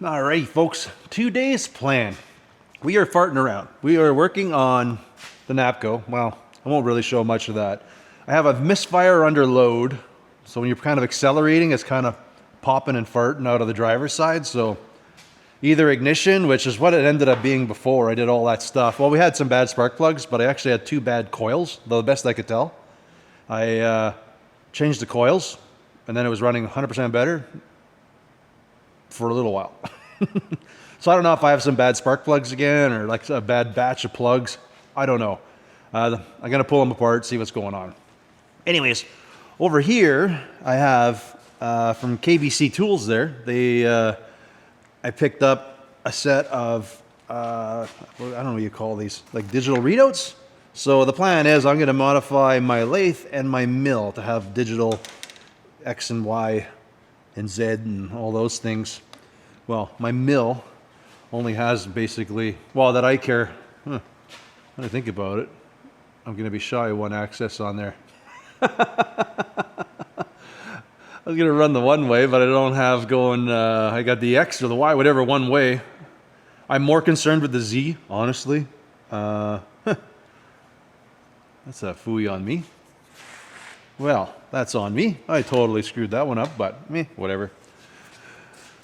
Alrighty, folks. Today's plan. We are farting around. We are working on the Napco. Well, I won't really show much of that. I have a misfire under load. So when you're kind of accelerating, it's kind of popping and farting out of the driver's side. So either ignition, which is what it ended up being before I did all that stuff. Well, we had some bad spark plugs, but I actually had 2 bad coils, though the best I could tell. I changed the coils, and then it was running 100% better for a little while. So I don't know if I have some bad spark plugs again or like a bad batch of plugs. I don't know. I'm going to pull them apart, see what's going on. Anyways, over here I have from KBC Tools there. I picked up a set of, I don't know what you call these, like digital readouts. So the plan is I'm going to modify my lathe and my mill to have digital X and Y and Z and all those things. Well, my mill only has basically, well, that I care. When I think about it, I'm going to be shy of 1 axis on there. I was going to run the one way, but I don't have going, I got the X or the Y, whatever, one way. I'm more concerned with the Z, honestly. That's a phooey on me. Well, that's on me. I totally screwed that one up, but whatever.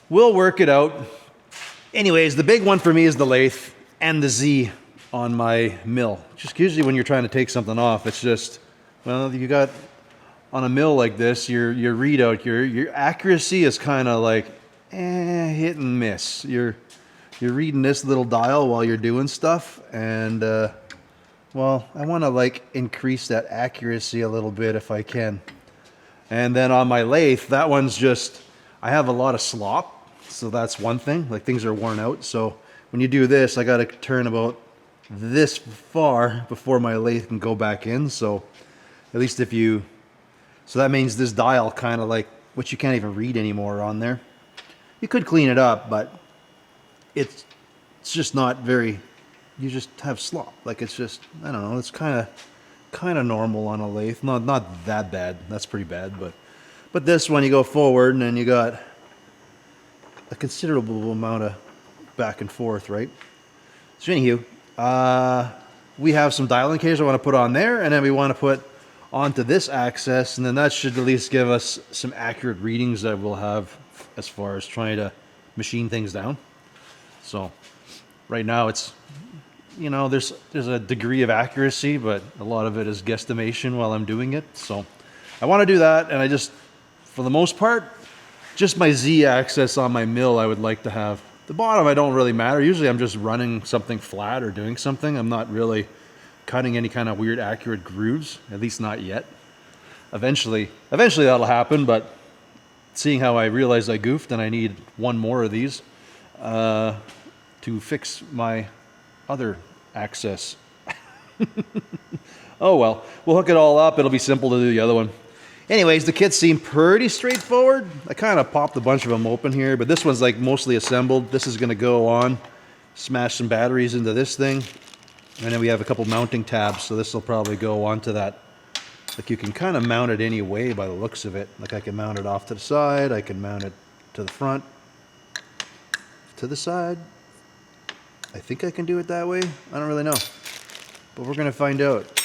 We'll work it out. Anyways, the big one for me is the lathe and the Z on my mill. Just usually when you're trying to take something off, it's just, well, you got on a mill like this, your readout, your accuracy is kind of like hit and miss. You're reading this little dial while you're doing stuff, and well, I want to like increase that accuracy a little bit if I can. And then on my lathe, that one's just, I have a lot of slop, so that's one thing. Like things are worn out. So when you do this, I got to turn about this far before my lathe can go back in. So at least if you, so that means this dial kind of like, which you can't even read anymore on there. You could clean it up, but it's just not very, you just have slop. Like it's just, I don't know, it's kind of normal on a lathe. Not that bad. That's pretty bad, but this one you go forward and then you got a considerable amount of back and forth, right? So anywho, we have some dial linkage I want to put on there, and then we want to put onto this axis, and then that should at least give us some accurate readings that we'll have as far as trying to machine things down. So right now it's, you know, there's a degree of accuracy, but a lot of it is guesstimation while I'm doing it. So I want to do that, and I just, for the most part, just my Z axis on my mill I would like to have. The bottom I don't really matter. Usually I'm just running something flat or doing something. I'm not really cutting any kind of weird accurate grooves, at least not yet. Eventually that'll happen, but seeing how I realized I goofed and I need 1 more of these to fix my other access. Oh well, we'll hook it all up. It'll be simple to do the other one. Anyways, the kits seem pretty straightforward. I kind of popped a bunch of them open here, but this one's like mostly assembled. This is going to go on, smash some batteries into this thing, and then we have a couple mounting tabs, so this will probably go onto that. Like you can kind of mount it any way by the looks of it. Like I can mount it off to the side, I can mount it to the front, to the side. I think I can do it that way. I don't really know, but we're going to find out.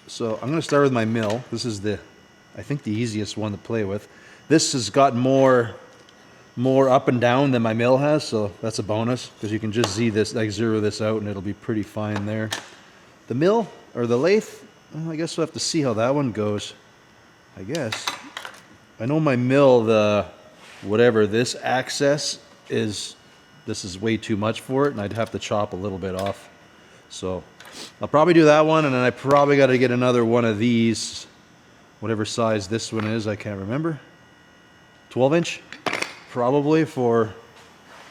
So I'm going to start with my mill. This is I think the easiest one to play with. This has got more up and down than my mill has, so that's a bonus because you can just see this, like zero this out, and it'll be pretty fine there. The mill or the lathe, well, I guess we'll have to see how that one goes. I guess I know my mill, the whatever this axis is, this is way too much for it, and I'd have to chop a little bit off. So I'll probably do that one, and then I probably got to get another one of these. Whatever size this one is, I can't remember. 12 inch? Probably for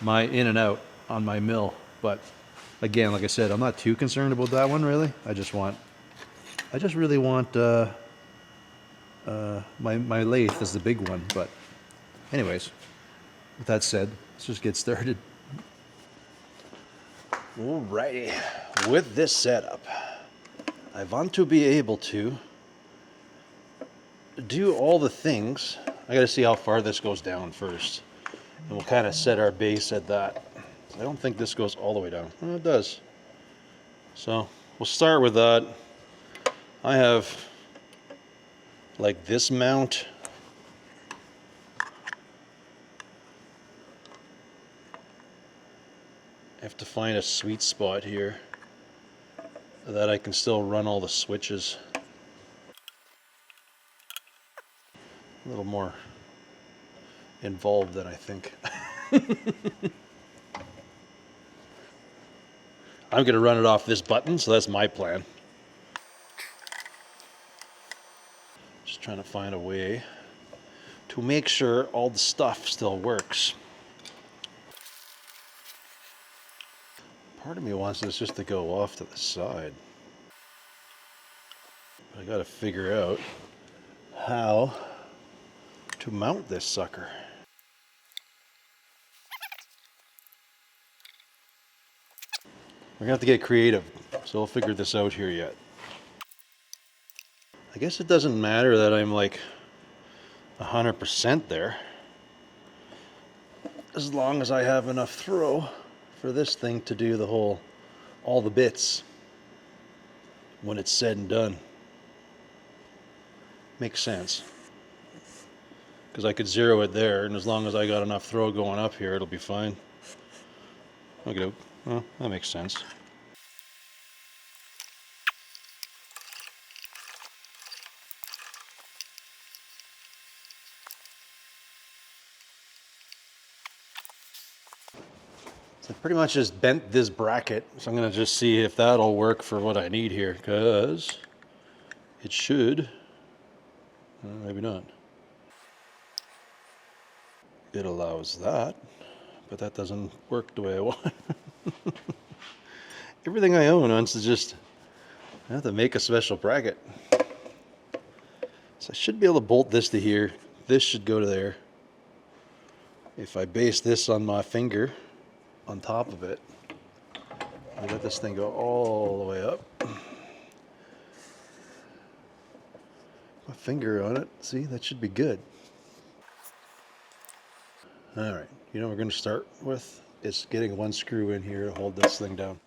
my in and out on my mill. But again, like I said, I'm not too concerned about that one really. I just really want my lathe is the big one. But anyways, with that said, let's just get started. Alrighty, with this setup, I want to be able to do all the things. I gotta see how far this goes down first. And we'll kind of set our base at that. I don't think this goes all the way down. Oh, it does. So we'll start with that. I have like this mount. I have to find a sweet spot here that I can still run all the switches. A little more involved than I think. I'm going to run it off this button, so that's my plan. Just trying to find a way to make sure all the stuff still works. Part of me wants this just to go off to the side. But I got to figure out how to mount this sucker. We're gonna have to get creative, so I'll figure this out here yet. I guess it doesn't matter that I'm like 100% there, as long as I have enough throw for this thing to do the whole, all the bits when it's said and done. Makes sense. Because I could zero it there, and as long as I got enough throw going up here, it'll be fine. Okay, well, that makes sense. So I pretty much just bent this bracket, so I'm going to just see if that'll work for what I need here, because it should. Maybe not. It allows that, but that doesn't work the way I want. Everything I own wants to just, I have to make a special bracket. So I should be able to bolt this to here. This should go to there. If I base this on my finger on top of it, I let this thing go all the way up. My finger on it, see, that should be good. All right, you know what we're going to start with? Is getting one screw in here to hold this thing down.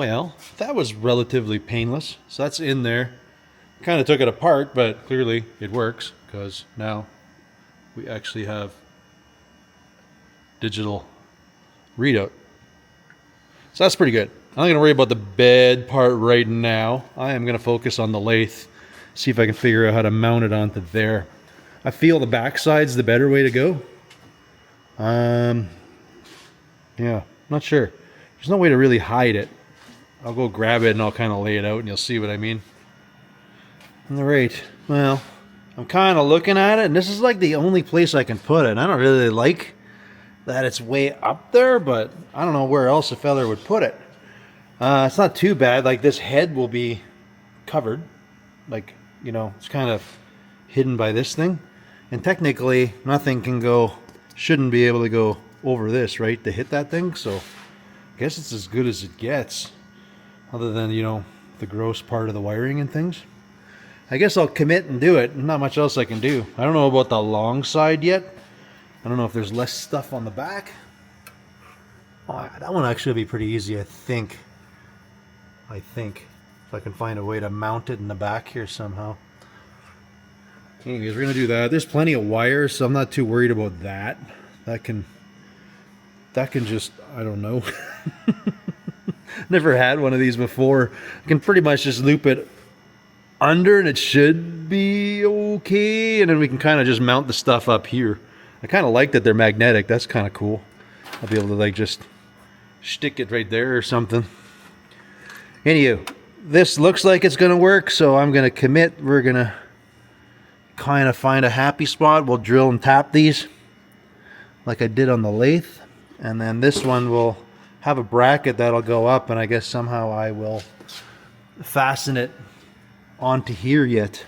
Well, that was relatively painless. So that's in there. Kind of took it apart, but clearly it works because now we actually have digital readout. So that's pretty good. I'm not going to worry about the bed part right now. I am going to focus on the lathe, see if I can figure out how to mount it onto there. I feel the backside's the better way to go. Yeah, not sure. There's no way to really hide it. I'll go grab it and I'll kind of lay it out and you'll see what I mean. All right, well, I'm kind of looking at it and this is like the only place I can put it. I don't really like that it's way up there, but I don't know where else a feller would put it. It's not too bad. Like this head will be covered. Like, you know, it's kind of hidden by this thing. And technically nothing can go, shouldn't be able to go over this, right, to hit that thing. So I guess it's as good as it gets, other than, you know, the gross part of the wiring and things. I guess I'll commit and do it. Not much else I can do. I don't know about the long side yet. I don't know if there's less stuff on the back. Oh, that one actually will be pretty easy, I think. If I can find a way to mount it in the back here somehow. Anyways, we're gonna do that. There's plenty of wires, so I'm not too worried about that. That can just, I don't know. Never had one of these before. I can pretty much just loop it under and it should be okay. And then we can kind of just mount the stuff up here. I kind of like that they're magnetic. That's kind of cool. I'll be able to like just stick it right there or something. Anywho, this looks like it's going to work, so I'm going to commit. We're going to kind of find a happy spot. We'll drill and tap these like I did on the lathe. And then this one will have a bracket that'll go up, and I guess somehow I will fasten it onto here yet.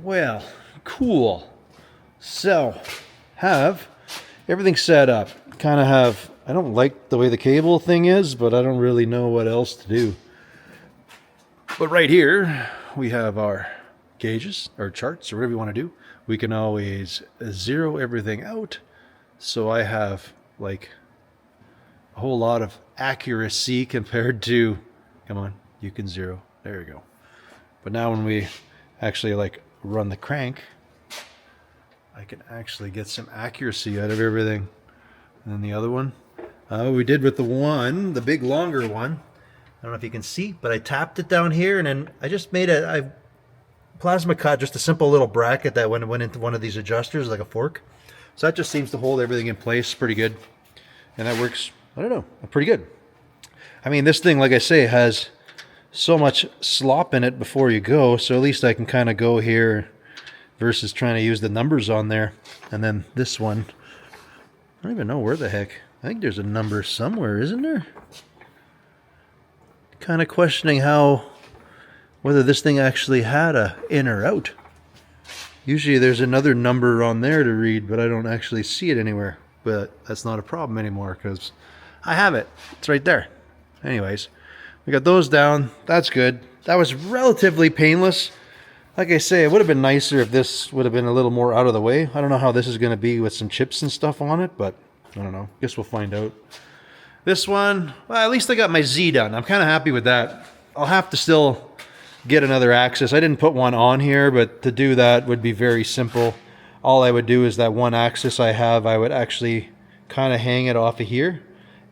Well, cool. So, have everything set up. Kind of have, I don't like the way the cable thing is, but I don't really know what else to do. But right here, we have our gauges, or charts, or whatever you want to do. We can always zero everything out. So I have like a whole lot of accuracy compared to, come on, you can zero. There you go. But now when we actually like run the crank, I can actually get some accuracy out of everything. And then the other one, we did with the big longer one. I don't know if you can see, but I tapped it down here and then I just made I plasma cut, just a simple little bracket that went into one of these adjusters, like a fork. So that just seems to hold everything in place pretty good. And that works, I don't know, pretty good. I mean, this thing, like I say, has so much slop in it before you go, so at least I can kind of go here versus trying to use the numbers on there. And then this one, I don't even know where the heck. I think there's a number somewhere, isn't there? Kind of questioning whether this thing actually had a in or out. Usually there's another number on there to read, but I don't actually see it anywhere. But that's not a problem anymore because I have it. It's right there. Anyways, we got those down. That's good. That was relatively painless. Like I say, it would have been nicer if this would have been a little more out of the way. I don't know how this is going to be with some chips and stuff on it, but I don't know. Guess we'll find out. This one, well, at least I got my Z done. I'm kind of happy with that. I'll have to still get another axis. I didn't put one on here, but to do that would be very simple. All I would do is that one axis I have, I would actually kind of hang it off of here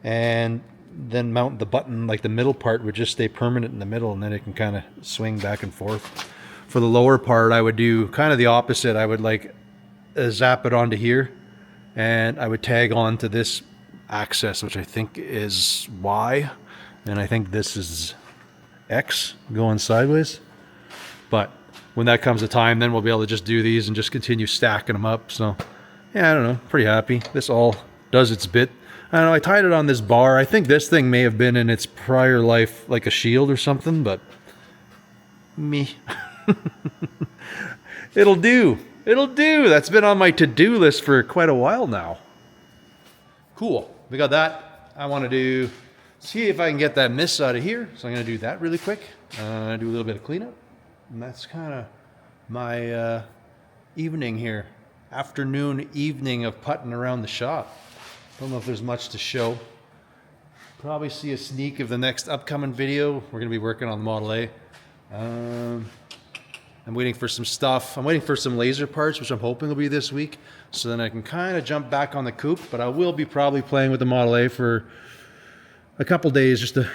and then mount the button, like the middle part would just stay permanent in the middle, and then it can kind of swing back and forth. For the lower part, I would do kind of the opposite. I would like zap it onto here, and I would tag on to this axis, which I think is Y, and I think this is X going sideways. But when that comes to time, then we'll be able to just do these and just continue stacking them up. So yeah, I don't know, pretty happy. This all does its bit. I don't know, I tied it on this bar. I think this thing may have been in its prior life like a shield or something, but me. It'll do. It'll do. That's been on my to-do list for quite a while now. Cool. We got that. I want to see if I can get that mist out of here. So I'm going to do that really quick. Do a little bit of cleanup. And that's kind of my evening here. Afternoon, evening of putting around the shop. Don't know if there's much to show. Probably see a sneak of the next upcoming video. We're going to be working on the Model A. I'm waiting for some stuff. I'm waiting for some laser parts, which I'm hoping will be this week. So then I can kind of jump back on the coupe. But I will be probably playing with the Model A for a couple days just to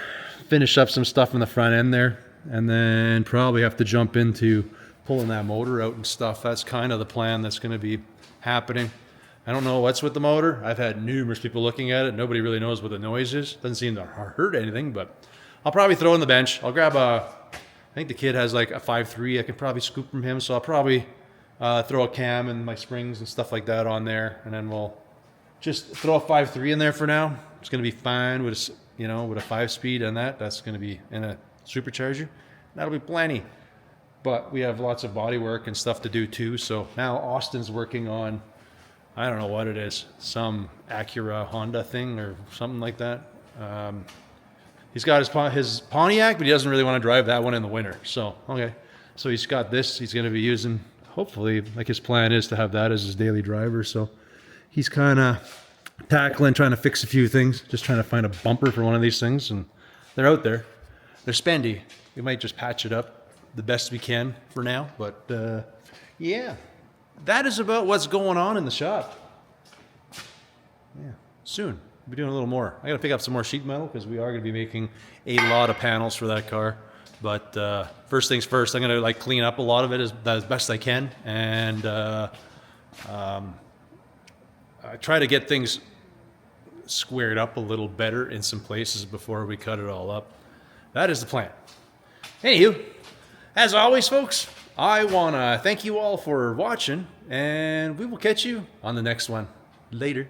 finish up some stuff in the front end there. And then probably have to jump into pulling that motor out and stuff. That's kind of the plan that's going to be happening. I don't know what's with the motor. I've had numerous people looking at it. Nobody really knows what the noise is. Doesn't seem to hurt anything, but I'll probably throw it on the bench. I'll grab I think the kid has like a 5.3. I can probably scoop from him. So I'll probably throw a cam and my springs and stuff like that on there. And then we'll just throw a 5.3 in there for now. It's going to be fine with a 5-speed and that. That's going to be in a supercharger. That'll be plenty. But we have lots of body work and stuff to do too. So now Austin's working on, I don't know what it is, some Acura Honda thing or something like that. He's got his Pontiac, but he doesn't really want to drive that one in the winter. So, okay. So he's got this he's going to be using. Hopefully, like his plan is to have that as his daily driver. So he's kind of tackling, trying to fix a few things, just trying to find a bumper for one of these things. And they're out there. They're spendy. We might just patch it up the best we can for now. But, yeah. That is about what's going on in the shop. Yeah, soon. We'll be doing a little more. I got to pick up some more sheet metal because we are going to be making a lot of panels for that car. But first things first, I'm going to clean up a lot of it as best I can, and I try to get things squared up a little better in some places before we cut it all up. That is the plan. Anywho, as always, folks, I want to thank you all for watching, and we will catch you on the next one. Later.